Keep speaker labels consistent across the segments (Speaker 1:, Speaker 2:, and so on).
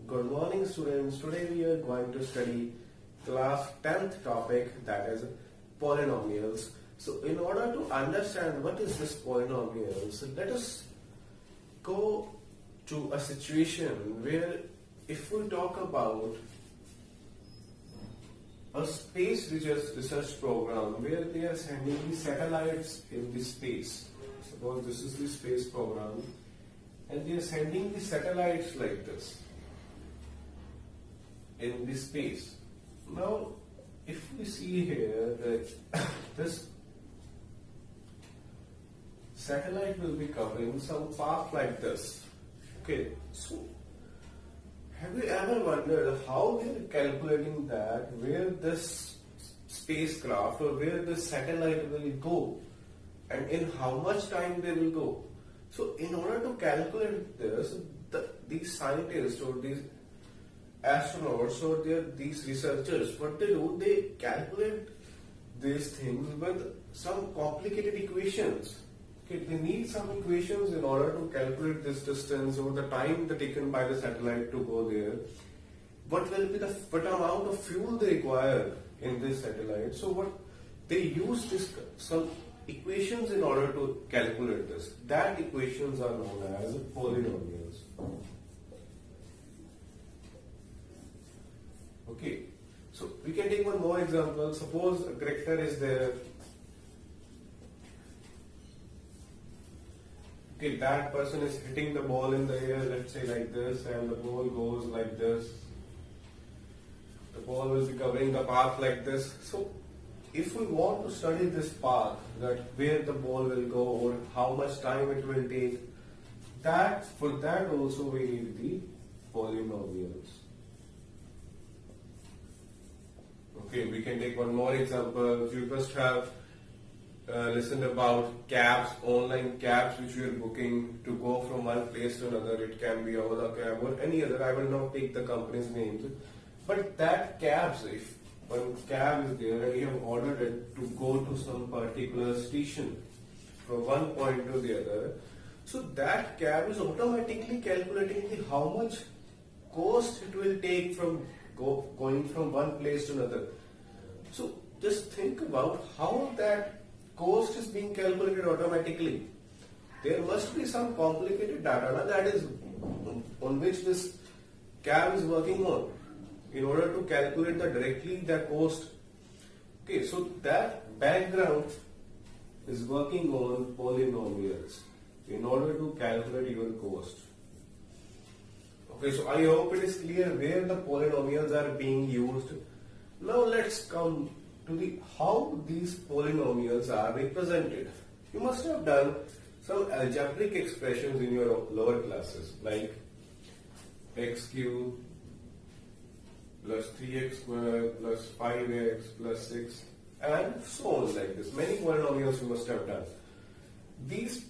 Speaker 1: Good morning, students. Today we are going to study class 10th topic, that is polynomials. So in order to understand what is this polynomials, let us go to a situation where if we talk about a space research program where they are sending the satellites in the space. Suppose this is the space program and they are sending the satellites like this in the space. Now if we see here that this satellite will be covering some path like this. Okay, so have you ever wondered how they are calculating that, where this spacecraft or where this satellite will go and in how much time they will go? So in order to calculate this, these scientists or these astronauts or these researchers, what they do, they calculate these things with some complicated equations. Okay, they need some equations in order to calculate this distance or the time taken by the satellite to go there. What will be what amount of fuel they require in this satellite? So what they use some equations in order to calculate this. That equations are known as polynomials. Okay, so we can take one more example. Suppose a character is there. Okay, that person is hitting the ball in the air, let's say like this, and the ball goes like this. The ball will be covering the path like this. So if we want to study this path, that where the ball will go or how much time it will take, for that also we need the polynomials. Okay, we can take one more example. You must have listened about cabs, online cabs which we are booking to go from one place to another. It can be Ola cab or any other. I will not take the company's names. But that cabs, if one cab is there and you have ordered it to go to some particular station from one point to the other, so that cab is automatically calculating the how much cost it will take from going from one place to another. So just think about how that cost is being calculated automatically. There must be some complicated data that is on which this cab is working on in order to calculate directly the cost. Okay, so that background is working on polynomials in order to calculate your cost. Okay, so I hope it is clear where the polynomials are being used. Now let's come to how these polynomials are represented. You must have done some algebraic expressions in your lower classes like x cubed plus 3x squared plus 5x plus 6 and so on like this. Many polynomials you must have done. These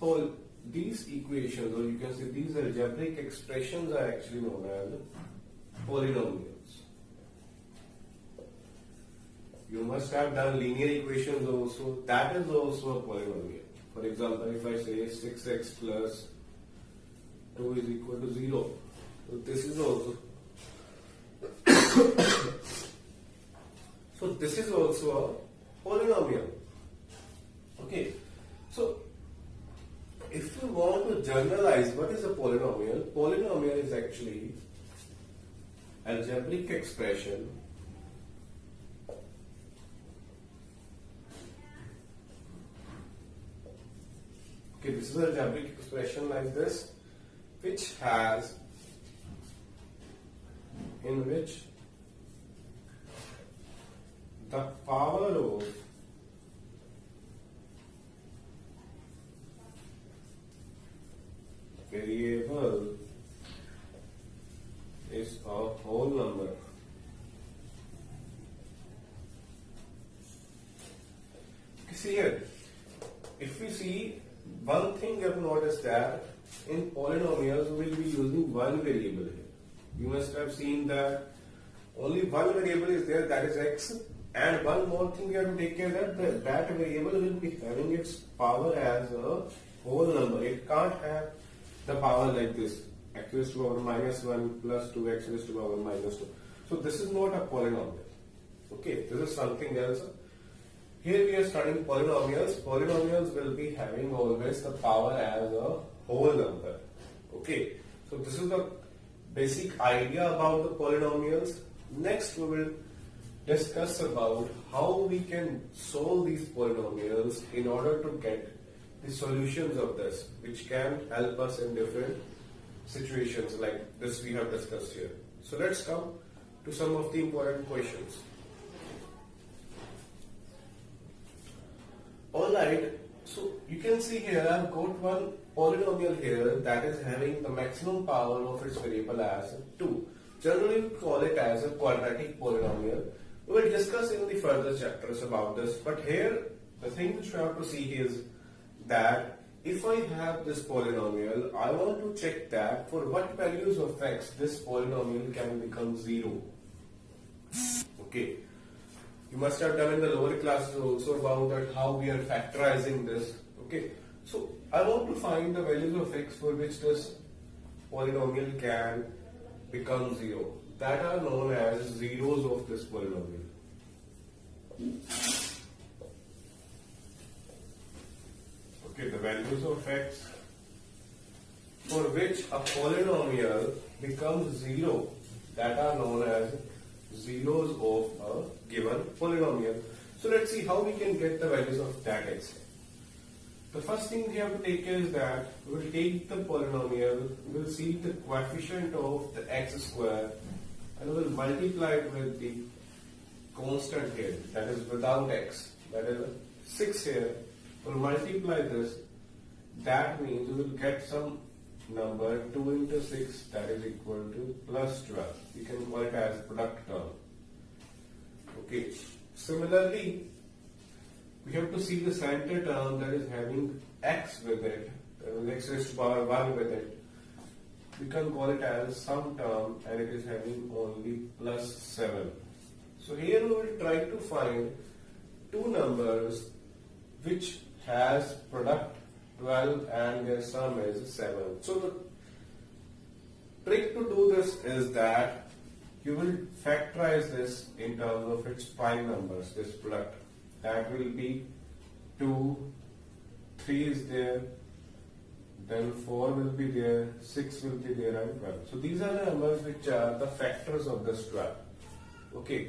Speaker 1: equations, or you can say these algebraic expressions, are actually known as polynomials. You must have done linear equations also. That is also a polynomial. For example, if I say 6x plus 2 is equal to 0, so this is also so this is also a polynomial. Okay, so if we want to generalize what is a polynomial, polynomial is actually algebraic expression okay, this is an algebraic expression like this, in which the power of variable is a whole number. See here, if we see one thing you have noticed that in polynomials we will be using one variable here. You must have seen that only one variable is there, that is x, and one more thing you have to take care that that variable will be having its power as a whole number. It can't have the power like this. x raised to power minus 1 plus 2x raised to power minus 2. So this is not a polynomial. Okay, this is something else. Here we are studying polynomials. Polynomials will be having always the power as a whole number. Okay, so this is the basic idea about the polynomials. Next we will discuss about how we can solve these polynomials in order to get the solutions of this, which can help us in different situations like this we have discussed here. So let's come to some of the important questions. Alright, so you can see here I've got one polynomial here that is having the maximum power of its variable as 2. Generally we call it as a quadratic polynomial. We will discuss in the further chapters about this, but here the thing which we have to see is that if I have this polynomial, I want to check that for what values of x this polynomial can become 0. Okay. You must have done in the lower classes also about that how we are factorizing this. Okay. So I want to find the values of x for which this polynomial can become 0. That are known as zeros of this polynomial. Okay, the values of x for which a polynomial becomes 0, that are known as zeros of a given polynomial. So let's see how we can get the values of that x. The first thing we have to take is that we will take the polynomial, we will see the coefficient of the x square and we will multiply it with the constant here, that is without x, that is 6 here. We will multiply this, that means we will get some number 2 into 6, that is equal to plus 12. You can call it as product term. Okay. Similarly, we have to see the center term that is having x with it, that is x raised to power 1 with it. We can call it as sum term and it is having only plus 7. So here we will try to find two numbers which has product 12 and their sum is 7. So the trick to do this is that you will factorize this in terms of its prime numbers, this product. That will be 2, 3 is there, then 4 will be there, 6 will be there and 12. So these are the numbers which are the factors of this 12. Okay.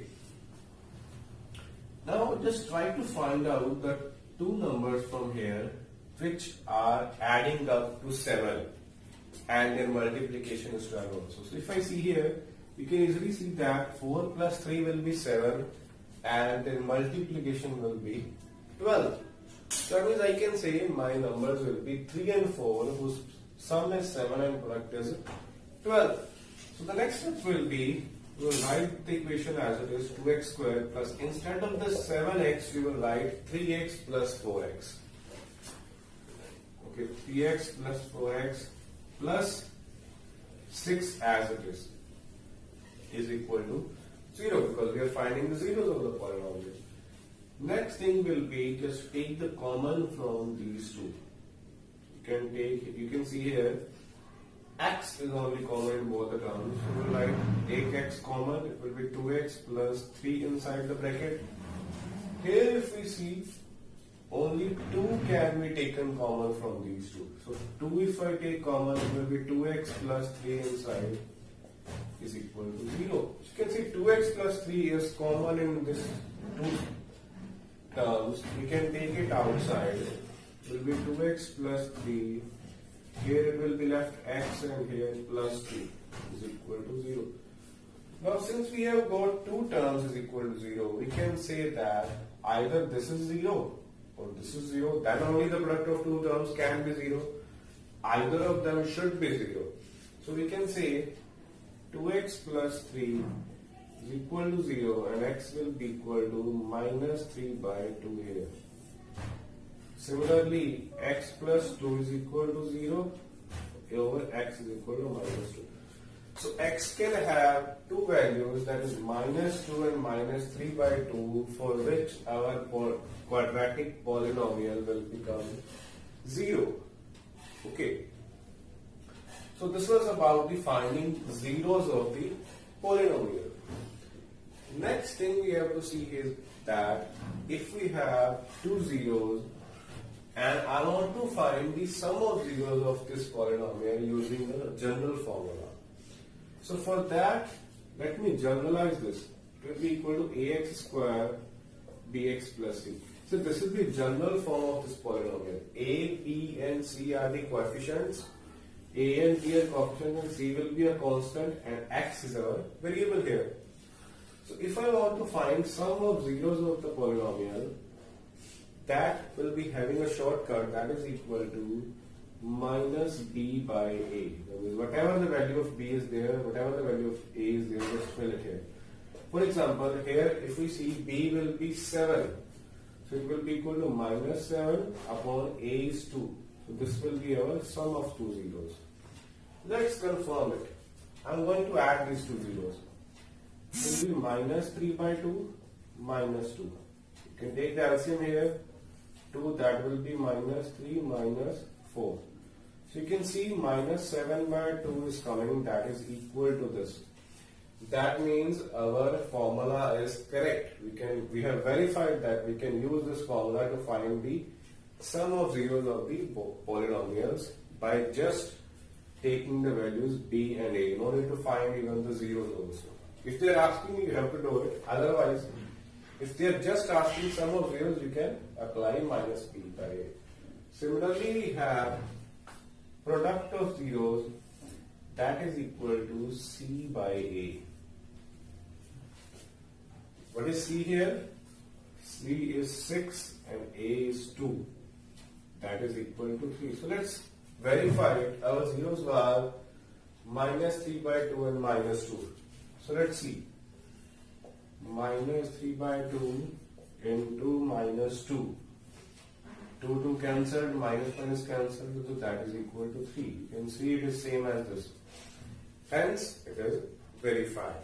Speaker 1: Now just try to find out the two numbers from here which are adding up to 7 and their multiplication is 12 also. So if I see here, you can easily see that 4 plus 3 will be 7 and their multiplication will be 12. So that means I can say my numbers will be 3 and 4 whose sum is 7 and product is 12. So the next step will be, we will write the equation as it is 2x squared plus instead of the 7x we will write 3x plus 4x. Okay, 3x plus 4x plus 6 as it is equal to 0 because we are finding the zeros of the polynomial. Next thing will be just take the common from these two. You can see here x is only common in both the terms. So we will write take x common, it will be 2x plus 3 inside the bracket. Here if we see only 2 can be taken common from these two. So 2 if I take common it will be 2x plus 3 inside is equal to 0. So you can see 2x plus 3 is common in this two terms. We can take it outside. It will be 2x plus 3. Here it will be left x and here plus 3 is equal to 0. Now since we have got two terms is equal to 0, we can say that either this is 0 or this is 0, then only the product of two terms can be 0. Either of them should be 0. So we can say 2x plus 3 is equal to 0 and x will be equal to minus 3 by 2 here. Similarly, x plus 2 is equal to 0 over x is equal to minus 2. So x can have two values, that is minus 2 and minus 3 by 2, for which our quadratic polynomial will become 0. Okay. So this was about the finding zeros of the polynomial. Next thing we have to see is that if we have two zeros and I want to find the sum of zeros of this polynomial using the general formula. So for that, let me generalize this. It will be equal to ax square bx plus c. So this is the general form of this polynomial. A, B and C are the coefficients. A and B are coefficients and C will be a constant and x is our variable here. So if I want to find sum of zeros of the polynomial, that will be having a shortcut that is equal to minus b by a. That means whatever the value of b is there, whatever the value of a is there, just fill it here. For example, here if we see b will be 7, so it will be equal to minus 7 upon a is 2. So this will be our sum of two zeros. Let's confirm it. I'm going to add these two zeros. It will be minus 3 by 2, minus 2. You can take the LCM here. 2, that will be minus 3 minus 4. So you can see minus 7 by 2 is coming, that is equal to this. That means our formula is correct. We have verified that we can use this formula to find the sum of zeros of the polynomials by just taking the values b and a. No need to find even the zeros also. If they are asking you, you have to do it. Otherwise, if they are just asking sum of zeros, you can apply minus b by a. Similarly, we have product of zeros, that is equal to c by a. What is c here? C is 6 and a is 2. That is equal to 3. So let's verify it. Our zeros were minus 3 by 2 and minus 2. So let's see. Minus 3 by 2 into minus 2. 2 cancelled, minus 1 is cancelled, so that is equal to 3. You can see it is same as this. Hence, it is verified.